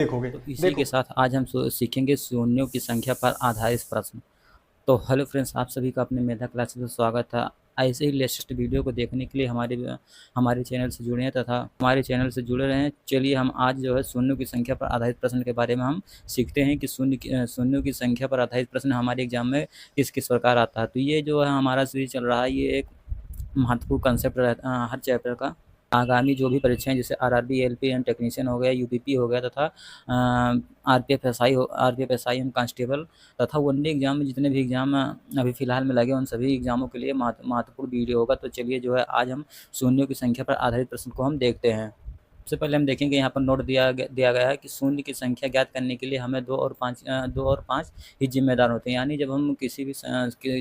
देखोगे। तो इसी के देखो, साथ आज हम सीखेंगे शून्यों की संख्या पर आधारित प्रश्न। तो हेलो फ्रेंड्स, आप सभी का अपने मेधा क्लासेस में स्वागत है। ऐसे ही लेटेस्ट वीडियो को देखने के लिए हमारे चैनल से जुड़े हैं तथा हमारे चैनल से जुड़े रहें। चलिए हम आज जो है शून्यों की संख्या पर आधारित प्रश्न के बारे में हम सीखते हैं कि शून्यों की संख्या पर आधारित प्रश्न हमारे एग्जाम में किस किस प्रकार आता है। तो ये जो है हमारा सीरीज चल रहा है, ये एक महत्वपूर्ण कंसेप्ट रहता हर चैप्टर का। आगामी जो भी परीक्षाएं जैसे आरआरबी, एलपी एंड टेक्नीशियन हो गया, यूपीपी हो गया तथा आरपीएफ एसआई एंड कांस्टेबल तथा वनडे एग्जाम में जितने भी एग्जाम अभी फिलहाल में लगे, उन सभी एग्जामों के लिए महत्वपूर्ण वीडियो होगा। तो चलिए जो है आज हम शून्यों की संख्या पर आधारित प्रश्न को हम देखते हैं। सबसे पहले हम देखेंगे, यहाँ पर नोट दिया गया है कि शून्य की संख्या ज्ञात करने के लिए हमें 2 और 5 ही जिम्मेदार होते हैं। यानी जब हम किसी भी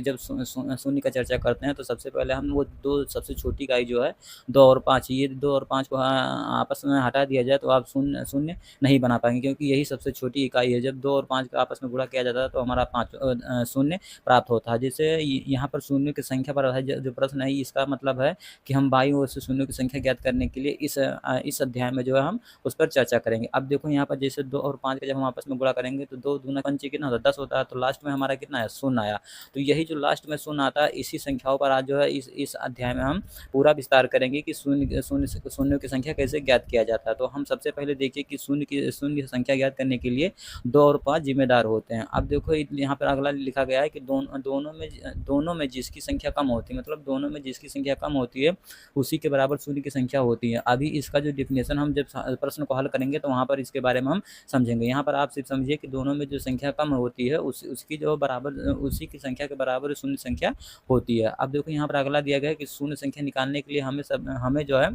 जब शून्य का चर्चा करते हैं तो सबसे पहले हम वो दो सबसे छोटी इकाई जो है 2 और 5, ये 2 और 5 को आपस में हटा दिया जाए तो आप शून्य शून्य नहीं बना पाएंगे, क्योंकि यही सबसे छोटी इकाई है। जब 2 और 5 का आपस में गुणा किया जाता है तो हमारा 5 शून्य प्राप्त होता है। जैसे यहाँ पर शून्य की संख्या पर आधारित जो प्रश्न है, इसका मतलब है कि हम बाईं ओर से शून्यों की संख्या ज्ञात करने के लिए इस अध्याय में जो है हम उस पर चर्चा करेंगे। अब देखो यहाँ पर जैसे 2 और 5 का जब हम आपस में गुणा करेंगे तो 2 दूना पंचे कितना होता है, 10 होता है। तो लास्ट में हमारा कितना है, शून्य आया। तो यही जो लास्ट में शून्य आता है, इसी संख्याओं पर आज जो है इस अध्याय में हम पूरा विस्तार करेंगे कि शून्यों की संख्या कैसे ज्ञात किया जाता है। तो हम सबसे पहले देखिए कि शून्य की संख्या ज्ञात करने के लिए 2 और 5 जिम्मेदार होते हैं। अब देखो यहाँ पर अगला लिखा गया है कि दोनों में जिसकी संख्या कम होती है, मतलब दोनों में जिसकी संख्या कम होती है उसी के बराबर शून्य की संख्या होती है। अभी इसका जो डिफिनेशन हम जब प्रश्न को हल करेंगे तो वहाँ पर इसके बारे में हम समझेंगे। यहाँ पर आप सिर्फ समझिए कि दोनों में जो संख्या कम होती है उसकी जो बराबर उसी की संख्या के बराबर शून्य संख्या होती है। अब देखो यहाँ पर अगला दिया गया है कि शून्य संख्या निकालने के लिए हमें जो है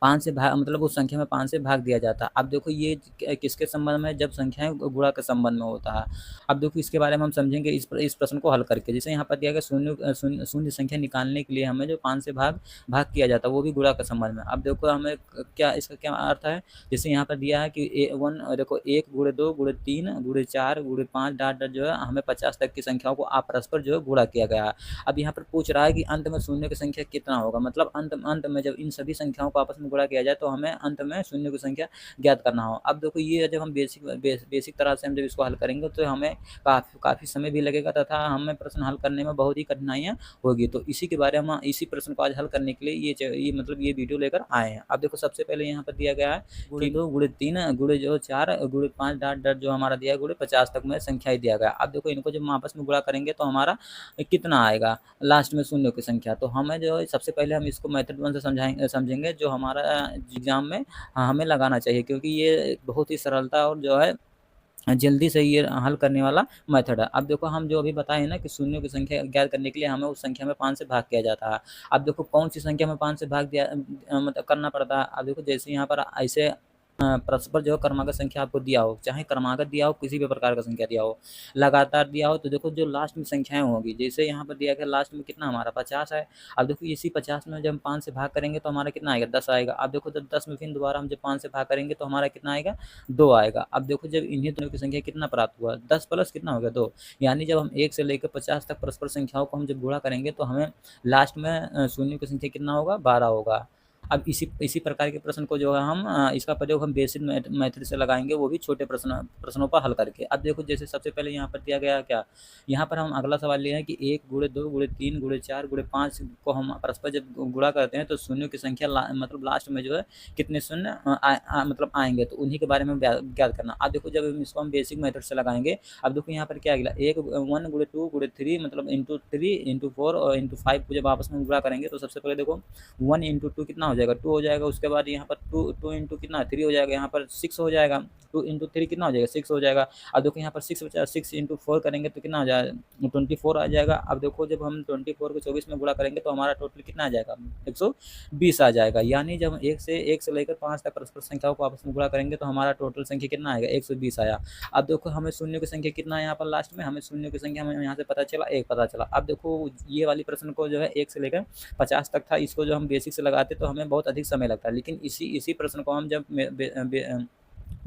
5 से भाग, मतलब उस संख्या में 5 से भाग दिया जाता है। अब देखो ये किसके संबंध में, जब संख्याएं गुणा के संबंध में होता है। अब देखो इसके बारे में हम समझेंगे इस प्रश्न को हल करके। जैसे यहाँ पर दिया गया शून्य संख्या निकालने के लिए हमें जो 5 से भाग किया जाता है, वो भी गुणा के संबंध में। अब देखो हमें क्या इसका क्या अर्थ है। जैसे यहाँ पर दिया है कि देखो 1 गुणे 2 गुणे 3 गुणे 4 गुणे 5 डॉट डॉट जो है हमें 50 तक की संख्याओं को परस्पर जो है गुणा किया गया है। अब यहाँ पर पूछ रहा है कि अंत में शून्य की संख्या कितना होगा, मतलब अंत में जब इन सभी संख्याओं को आपस में गुणा किया जाए तो हमें अंत में शून्य की संख्या ज्ञात करना हो। अब देखो ये जब हम बेसिक तरह से हम जब इसको हल करेंगे तो हमें काफ़ी समय भी लगेगा तथा हमें प्रश्न हल करने में बहुत ही कठिनाइयाँ होगी। तो इसी के बारे में हम इसी प्रश्न को आज हल करने के लिए ये मतलब ये वीडियो लेकर आए हैं। अब देखो सबसे पहले यहाँ पर दिया गया है गुणे 2 गुणे 3 गुणे जो 4 गुणे 5 डॉट डॉट जो हमारा दिया है गुणे 50 तक में संख्याएं दिया गया। अब देखो इनको जब हम आपस में गुणा करेंगे तो हमारा कितना आएगा लास्ट में शून्यों की संख्या। तो हमें जो है सबसे पहले हम इसको मेथड 1 से समझेंगे, जो हमारा एग्जाम में हमें लगाना चाहिए, क्योंकि ये बहुत ही सरलता और जो है जल्दी से ये हल करने वाला मेथड है। अब देखो हम जो अभी बताए हैं ना कि शून्यों की संख्या ज्ञात करने के लिए हमें उस संख्या में 5 से भाग किया जाता है। अब देखो कौन सी संख्या में 5 से भाग दिया मतलब करना पड़ता है। अब देखो जैसे यहाँ पर ऐसे परस्पर जो क्रमागत संख्या आपको दिया हो, चाहे क्रमागत दिया हो, किसी भी प्रकार का संख्या दिया हो, लगातार दिया हो, तो देखो जो लास्ट में संख्याएं होंगी, जैसे यहाँ पर दिया गया लास्ट में कितना हमारा 50 है। अब देखो इसी 50 में जब हम 5 से भाग करेंगे तो हमारा कितना आएगा, 10 आएगा। अब देखो जब 10 में फिर दोबारा हम जब 5 से भाग करेंगे तो हमारा कितना आएगा, 2 आएगा। अब देखो जब इन्हीं दोनों की संख्या कितना प्राप्त हुआ, 10 प्लस कितना हो गया, 2। यानी जब हम 1 से लेकर 50 तक परस्पर संख्याओं को हम जब गुणा करेंगे तो हमें लास्ट में शून्य की संख्या कितना होगा, 12 होगा। अब इसी प्रकार के प्रश्न को जो है हम इसका प्रयोग हम बेसिक मेथड से लगाएंगे, वो भी छोटे प्रश्नों पर हल करके। अब देखो जैसे सबसे पहले यहाँ पर दिया गया क्या, यहाँ पर हम अगला सवाल लिया है कि 1 गुणे 2 गुणे 3 गुणे 4 गुणे 5 को हम परस्पर जब गुणा करते हैं तो शून्यों की संख्या मतलब लास्ट में जो है कितने शून्य मतलब आएंगे, तो उन्हीं के बारे में ज्ञात करना। अब देखो जब इसको हम बेसिक मेथड से लगाएंगे, अब देखो यहाँ पर क्या अगला 1 गुणे 2 गुणे 3 मतलब इंटू 3 इंटू 4 और इंटू 5 को जब आपस में गुणा करेंगे तो सबसे पहले देखो 1 इंटू 2 कितना हो जाएगा, 2 हो जाएगा। उसके बाद यहाँ पर 2 इंटू कितना 3 हो जाएगा, यहाँ पर 6 हो जाएगा। 2 इंटू 3 कितना हो जाएगा, 6 हो जाएगा। अब देखो यहाँ पर 6 बचा, 6 इंटू 4 करेंगे तो कितना हो जाएगा, 24 आ जाएगा। अब देखो जब हम 24 को 24 में गुणा करेंगे तो हमारा टोटल कितना आ जाएगा, 120 आ जाएगा। यानी जब हम 1 से लेकर 5 तक परस्पर संख्याओं को आपस में गुणा करेंगे तो हमारा टोटल संख्या कितना आएगा, 120 आया। अब देखो हमें शून्य की संख्या कितना है यहाँ पर लास्ट में, हमें शून्य की संख्या हमें यहाँ से पता चला 1 पता चला। अब देखो ये वाली प्रश्न को जो है 1 से लेकर 50 तक था, इसको जो हम बेसिक से लगाते तो हमें बहुत अधिक समय लगता है, लेकिन इसी प्रश्न को हम जब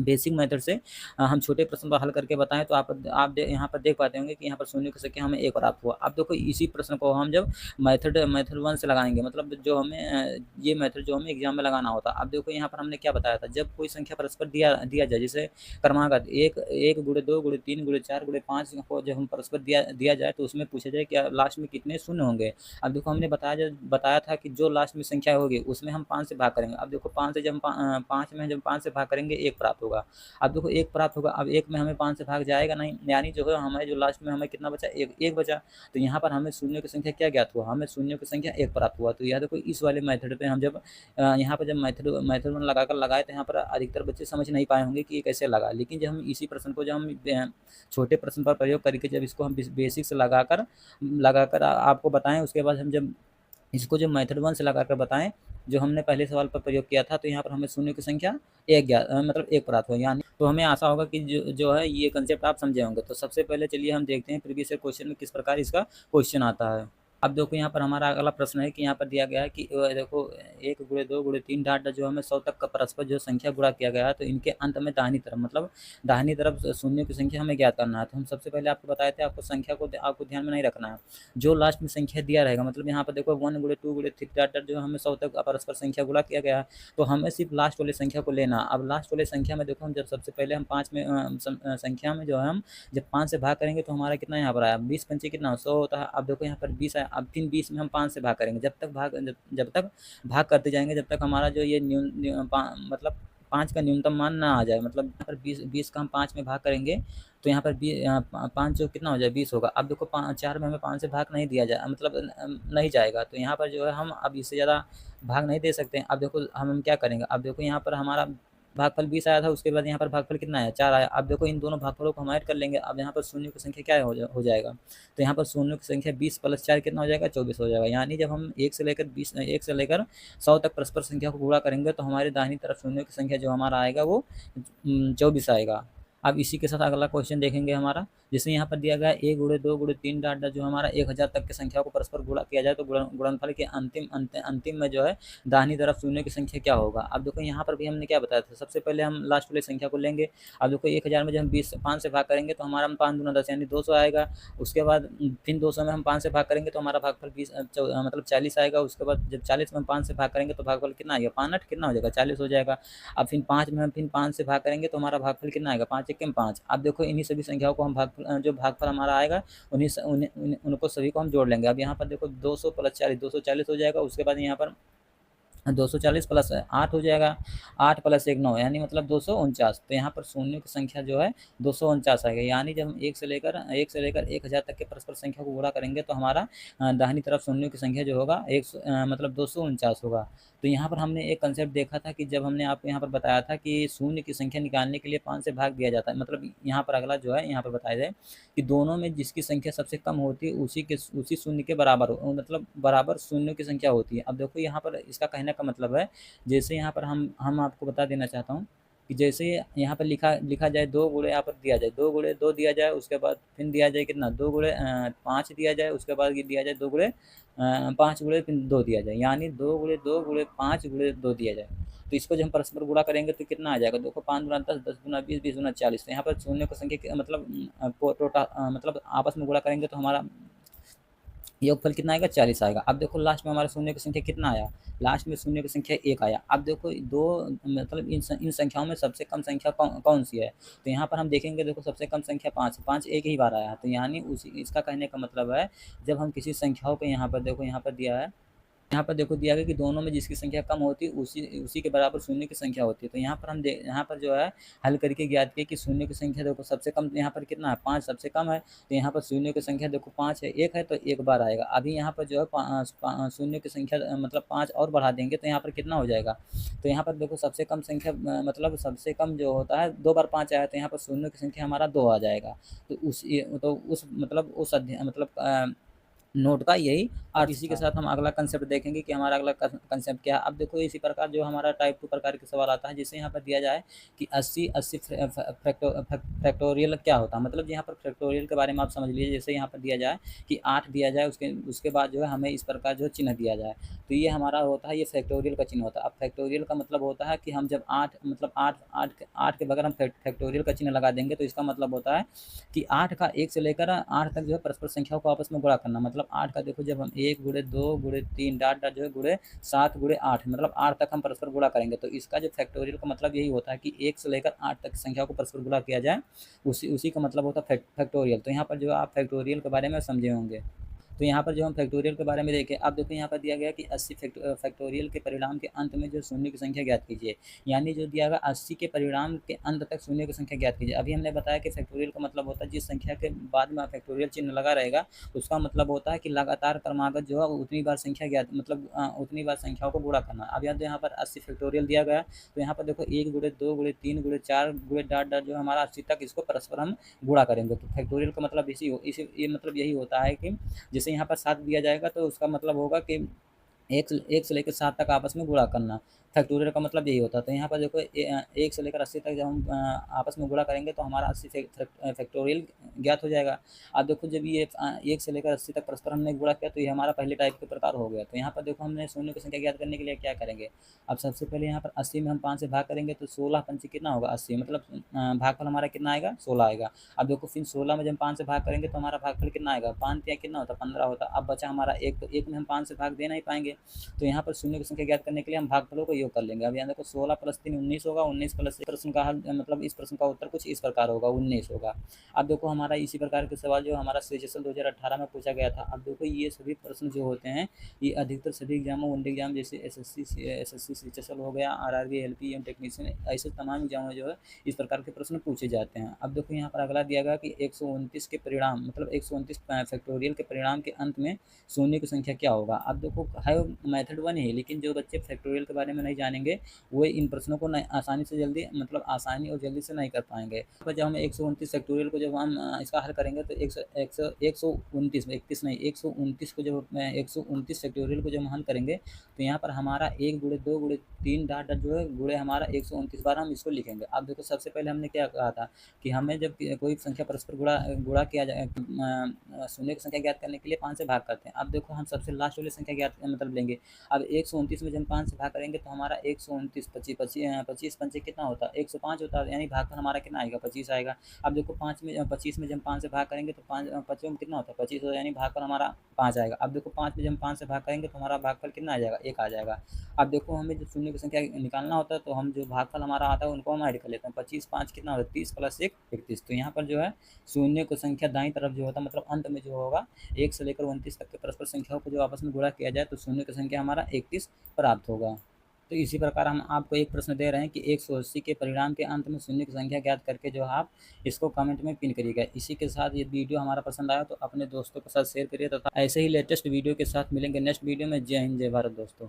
बेसिक मेथड से हम छोटे प्रश्न को हल करके बताएँ तो आप यहाँ पर देख पाते होंगे कि यहाँ पर शून्य की संख्या हमें 1 प्राप्त हुआ। अब देखो इसी प्रश्न को हम जब मेथड 1 से लगाएँगे, मतलब जो हमें ये मेथड जो हमें एग्ज़ाम में लगाना होता है। अब देखो यहाँ पर हमने क्या बताया था, जब कोई संख्या परस्पर दिया दिया जाए, जैसे क्रमागत 1 गुणे 2 गुणे 3 गुणे 4 गुणे 5 को जब हम परस्पर दिया दिया जाए तो उसमें पूछा जाए कि लास्ट में कितने शून्य होंगे। अब देखो हमने बताया था कि जो लास्ट में संख्या होगी उसमें हम 5 से भाग करेंगे। अब देखो 5 से जब हम 5 में जब 5 से भाग करेंगे 1 प्राप्त होगा। अब देखो 1 प्राप्त होगा, अब 1 में हमें 5 से भाग जाएगा नहीं, यानी जो है हमारे जो लास्ट में हमें कितना बचा, 1 बचा। तो यहाँ पर हमें शून्यों की संख्या क्या ज्ञात हुआ, हमें शून्यों की संख्या 1 प्राप्त हुआ। तो यह देखो इस वाले मेथड पे हम जब यहाँ पर जब मेथड 1 लगाकर लगाए तो यहाँ पर अधिकतर बच्चे समझ नहीं पाए होंगे कि ये कैसे लगा। लेकिन जब हम इसी प्रश्न को जब हम छोटे प्रश्न पर प्रयोग करके जब इसको हम बेसिक से लगाकर आपको बताएँ, उसके बाद हम जब इसको जब मेथड 1 से लगाकर बताएँ, जो हमने पहले सवाल पर प्रयोग किया था, तो यहाँ पर हमें शून्य की संख्या मतलब 1 प्राप्त हुई, यानी तो हमें आशा होगा कि जो है ये कंसेप्ट आप समझे होंगे। तो सबसे पहले चलिए हम देखते हैं प्रीवियस ईयर क्वेश्चन में किस प्रकार इसका क्वेश्चन आता है। अब देखो यहाँ पर हमारा अगला प्रश्न है कि यहाँ पर दिया गया है कि देखो 1 गुणे 2 गुणे 3 डाट जो हमें 100 तक का परस्पर जो संख्या गुणा किया गया है, तो इनके अंत में दाहिनी तरफ, मतलब दाहिनी तरफ शून्य की संख्या हमें ज्ञात करना है। तो हम सबसे पहले आपको बताए थे आपको संख्या को आपको ध्यान में नहीं रखना है, जो लास्ट में संख्या दिया रहेगा, मतलब यहाँ पर देखो 1 गुणे 2 गुणे 3 डाट जो हमें 100 तक परस्पर संख्या गुणा किया गया है, तो हमें सिर्फ लास्ट वाली संख्या को लेना। अब लास्ट वाली संख्या में देखो हम जब सबसे पहले हम 5 में संख्या में जो है हम जब 5 से भाग करेंगे तो हमारा कितना यहाँ पर आया, 20 पंचे कितना 100 होता है। अब देखो यहाँ पर 20 आया, अब फिर 20 में हम 5 से भाग करेंगे, जब तक भाग करते जाएंगे जब तक हमारा जो ये मतलब 5 का न्यूनतम मान ना आ जाए, मतलब यहाँ पर 20 का हम 5 में भाग करेंगे तो यहाँ पर 5 जो कितना हो जाए 20 होगा। अब देखो 4 में हमें 5 से भाग नहीं दिया जाए, मतलब नहीं जाएगा, तो यहाँ पर जो है हम अब इससे ज़्यादा भाग नहीं दे सकते हैं। अब देखो हम क्या करेंगे, अब देखो यहाँ पर हमारा भागफल 20 आया था, उसके बाद यहाँ पर भागफल कितना आया 4 आया। अब देखो इन दोनों भागफलों को हम ऐड कर लेंगे, अब यहाँ पर शून्य की संख्या क्या हो जाएगा, तो यहाँ पर शून्य की संख्या 20 + 4 कितना हो जाएगा 24 हो जाएगा। यानी जब हम 1 से लेकर 100 तक परस्पर संख्या को गुणा करेंगे तो हमारी दाहिनी तरफ शून्य की संख्या जो हमारा आएगा वो 24 आएगा। अब इसी के साथ अगला क्वेश्चन देखेंगे हमारा, जैसे यहाँ पर दिया गया 1 गुणे 2 गुणे 3 डाट जो हमारा 1000 तक की संख्या को परस्पर गुणा किया जाए तो गुणनफल के अंतिम में जो है दाहिनी तरफ शून्य की संख्या क्या होगा। अब देखो यहाँ पर भी हमने क्या बताया था, सबसे पहले हम लास्ट वाली संख्या को लेंगे। अब देखो 1000 में जब हम 5 से भाग करेंगे तो हमारा 5 दूना 10 यानी 200 आएगा। उसके बाद फिर 200 में हम 5 से भाग करेंगे तो हमारा भागफल 40 आएगा। उसके बाद जब 40 में हम 5 से भाग करेंगे तो भागफल कितना आएगा, 5 8 कितना हो जाएगा 40 हो जाएगा। अब फिर 5 में हम फिर 5 से भाग करेंगे तो हमारा भागफल कितना आएगा 5 1 5। अब देखो इन्हीं सभी संख्याओं को हम जो भागफल हमारा आएगा उनको सभी को हम जोड़ लेंगे। अब यहाँ पर देखो 200 + 40 240 हो जाएगा। उसके बाद यहाँ पर 240 + 8 हो जाएगा, 8 + 1 9 यानी मतलब 249। तो यहाँ पर शून्यों की संख्या जो है 249 आएगा। यानी जब हम 1 से लेकर 1000 तक के परस्पर संख्या को गुणा करेंगे तो हमारा दाहिनी तरफ शून्यों की संख्या जो होगा मतलब 249 होगा। तो यहाँ पर हमने एक कंसेप्ट देखा था कि जब हमने आपको यहाँ पर बताया था कि शून्य की संख्या निकालने के लिए 5 से भाग दिया जाता है, मतलब यहाँ पर अगला जो है यहाँ पर बताया जाए कि दोनों में जिसकी संख्या सबसे कम होती है उसी शून्य के बराबर मतलब बराबर शून्यों की संख्या होती है। अब देखो यहाँ पर इसका कहने का मतलब है, जैसे यहाँ पर हम आपको बता देना चाहता हूँ कि जैसे यहाँ पर लिखा जाए 2 गुणे यहाँ पर दिया जाए 2 गुणे 2 दिया जाए, उसके बाद फिर दिया जाए कितना 2 गुणे 5 दिया जाए, उसके बाद दिया जाए 2 गुणे 5 गुणे फिर 2 दिया जाए, यानी 2 गुणे 2 गुणे 5 गुणे 2 दिया जाए। तो इसको जब हम परस्पर गुणा करेंगे तो कितना आ जाएगा, देखो 5 दूना 10 10 दूना 20 20 दूना 40। तो यहाँ पर शून्य की संख्या मतलब मतलब आपस में गुणा करेंगे तो हमारा योगफल कितना आएगा 40 आएगा। अब देखो लास्ट में हमारा शून्य की संख्या कितना आया, लास्ट में शून्य की संख्या 1 आया। अब देखो दो मतलब इन संख्याओं में सबसे कम संख्या कौन सी है, तो यहाँ पर हम देखेंगे देखो सबसे कम संख्या 5 एक ही बार आया है। तो यानी इसका कहने का मतलब है जब हम किसी संख्याओं पे यहाँ पर देखो यहाँ पर दिया है, यहाँ पर देखो दिया गया कि दोनों में जिसकी संख्या कम होती है उसी के बराबर शून्य की संख्या होती है। तो यहाँ पर यहाँ पर जो है हल करके ज्ञात किया कि शून्य की संख्या देखो सबसे कम यहाँ पर कितना है 5 सबसे कम है। तो यहाँ पर शून्य की संख्या देखो 5 है, 1 है तो 1 बार आएगा। अभी यहाँ पर जो है शून्य की संख्या मतलब 5 और बढ़ा देंगे तो यहाँ पर कितना हो जाएगा, तो यहाँ पर देखो सबसे कम संख्या मतलब सबसे कम जो होता है 2 बार 5 आया, तो यहाँ पर शून्य की संख्या हमारा 2 आ जाएगा। तो उस मतलब नोट का यही। और इसी के साथ हम अगला कंसेप्ट देखेंगे कि हमारा अगला कंसेप्ट क्या है। अब देखो इसी प्रकार जो हमारा टाइप 2 प्रकार के सवाल आता है, जिसे यहाँ पर दिया जाए कि 80 फैक्टोरियल क्या होता है। मतलब यहाँ पर फैक्टोरियल के बारे में आप समझ लीजिए। जैसे यहाँ पर दिया जाए कि 8 दिया जाए, उसके उसके बाद जो है हमें इस प्रकार जो है चिन्ह दिया जाए, तो ये हमारा होता है, ये फैक्टोरियल का चिन्ह होता है। अब फैक्टोरियल का मतलब होता है कि हम जब 8 मतलब 8 के बगैर हम फैक्टोरियल का चिन्ह लगा देंगे, तो इसका मतलब होता है कि 8 का 1 से लेकर 8 तक जो है परस्पर संख्याओं को आपस में गुणा करना। मतलब 8 का देखो, जब हम 1 गुणे 2 गुणे 3 डॉट डॉट जो है गुणे 7 गुणे 8, मतलब 8 तक हम परस्पर गुणा करेंगे, तो इसका जो फैक्टोरियल का मतलब यही होता है कि 1 से लेकर 8 तक संख्या को परस्पर गुणा किया जाए, उसी का मतलब होता है फैक्टोरियल। तो यहाँ पर जो आप फैक्टोरियल के बारे में समझे होंगे। तो यहाँ पर जो हम फैक्टोरियल के बारे में देखें, अब देखो यहाँ पर दिया गया कि 80 फैक्टोरियल के परिणाम के अंत में जो शून्य की संख्या ज्ञात कीजिए। यानी जो दिया गया 80 के परिणाम के अंत तक शून्य की संख्या ज्ञात कीजिए। अभी हमने बताया कि फैक्टोरियल का मतलब होता है जिस संख्या के बाद में फैक्टोरियल चिन्ह लगा रहेगा, उसका मतलब होता है कि लगातार क्रमागत जो है उतनी बार संख्या ज्ञात, मतलब उतनी बार संख्याओं को गुणा करना। अब यहाँ पर 80 फैक्टोरियल दिया गया, तो यहाँ पर देखो 1 गुणे 2 गुणे 3 गुणे 4 गुणे डॉट डॉट जो हमारा 80 तक, इसको परस्पर हम गुणा करेंगे। तो फैक्टोरियल का मतलब इसी ये मतलब यही होता है कि जैसे यहाँ पर 7 दिया जाएगा, तो उसका मतलब होगा कि एक से लेकर 7 तक आपस में गुणा करना। फैक्टोरियल का मतलब यही होता है। तो यहाँ पर देखो 1 से लेकर 80 तक जब हम आपस में गुणा करेंगे, तो हमारा 80 फैक्टोरियल ज्ञात हो जाएगा। अब देखो जब ये 1 से लेकर 80 तक परस्पर हमने गुणा किया, तो ये हमारा पहले टाइप के प्रकार हो गया। तो यहाँ पर देखो हमने शून्य की संख्या ज्ञात करने के लिए क्या करेंगे। अब सबसे पहले यहाँ पर 80 में हम 5 से भाग करेंगे, तो 16 पंचे कितना होगा 80, मतलब भागफल हमारा कितना आएगा 16 आएगा। अब देखो फिर 16 में जब 5 से भाग करेंगे, तो हमारा भागफल कितना आएगा, 5 या कितना होता 15 होता। अब बचा हमारा 1, तो 1 में हम 5 से भाग दे नहीं पाएंगे, तो यहाँ पर शून्य की संख्या ज्ञात करने के लिए हम भागफलों को योग कर लेंगे। अब यहाँ देखो 16 + 3 19 होगा, 19 + प्रश्न का हल, मतलब इस प्रश्न का उत्तर कुछ इस प्रकार होगा, 19 होगा। अब देखो हमारा इसी प्रकार के सवाल जो हमारा सीजीएल 2018 में पूछा गया था। अब देखो ये सभी प्रश्न जो होते हैं, ये अधिकतर सभी एग्जामों, वन एग्जाम जैसे एसएससी सीजीएल हो गया, आरआरबी, एलपी एम टेक्नीशियन, ऐसे तमाम एग्जाम में जो है इस प्रकार के प्रश्न पूछे जाते हैं। अब देखो यहाँ पर अगला दिया गया कि 129 के परिणाम, मतलब 129 फैक्टोरियल के परिणाम के अंत में शून्य की संख्या क्या होगा। अब देखो है मेथड 1 ही, लेकिन जो बच्चे फैक्टोरियल के बारे में नहीं जानेंगे, वो इन प्रश्नों को आसानी से जल्दी, मतलब आसानी और जल्दी से नहीं कर पाएंगे। तो जब हम 129 फैक्टोरियल को जब हम इसका हल करेंगे, तो 129 में 31 नहीं, 129 को जब 129 फैक्टोरियल को जब हम हल करेंगे, तो यहाँ पर हमारा 1 गुणे 2 गुणे 3 डॉट डॉट जो है गुणे हमारा 129 बार हम इसको लिखेंगे। अब देखो सबसे पहले हमने क्या कहा था कि हमें जब कोई संख्या परस्पर गुणा किया जाए, शून्य की संख्या ज्ञात करने के लिए 5 से भाग करते हैं। अब देखो हम सबसे लास्ट वाली संख्या ज्ञात मतलब लेंगे। अब 129 में जब 5 से भाग करेंगे, तो हमारा 129 25 पंचे कितना होता है 105 होता है, यानी भागफल हमारा कितना आएगा 25 आएगा। अब देखो 25 में जब 5 से भाग करेंगे, तो 5 5 में कितना होता है 25 होता है, यानी भागफल हमारा 5 आएगा। अब देखो 5 में जब 5 से भाग करेंगे, तो हमारा भागफल कितना आ जाएगा 1 आ जाएगा। अब देखो हमें जो शून्य की संख्या निकालना होता है, तो हम जो भागफल हमारा आता है उनको हम ऐड कर लेते हैं। 25 5 कितना होता है 30 + 1 31। तो यहाँ पर जो है शून्य की संख्या दाईं तरफ जो होता है, मतलब अंत में जो होगा 1 से लेकर 29 तक के परस्पर संख्याओं को जो आपस में गुणा किया जाए, तो शून्य की संख्या हमारा 31 प्राप्त होगा। तो इसी प्रकार हम आपको एक प्रश्न दे रहे हैं कि 180 के परिणाम के अंत में शून्य की संख्या ज्ञात करके जो आप इसको कमेंट में पिन करिएगा। इसी के साथ ये वीडियो हमारा पसंद आया तो अपने दोस्तों के साथ शेयर करिए, तथा ऐसे ही लेटेस्ट वीडियो के साथ मिलेंगे नेक्स्ट वीडियो में। जय हिंद, जय भारत दोस्तों।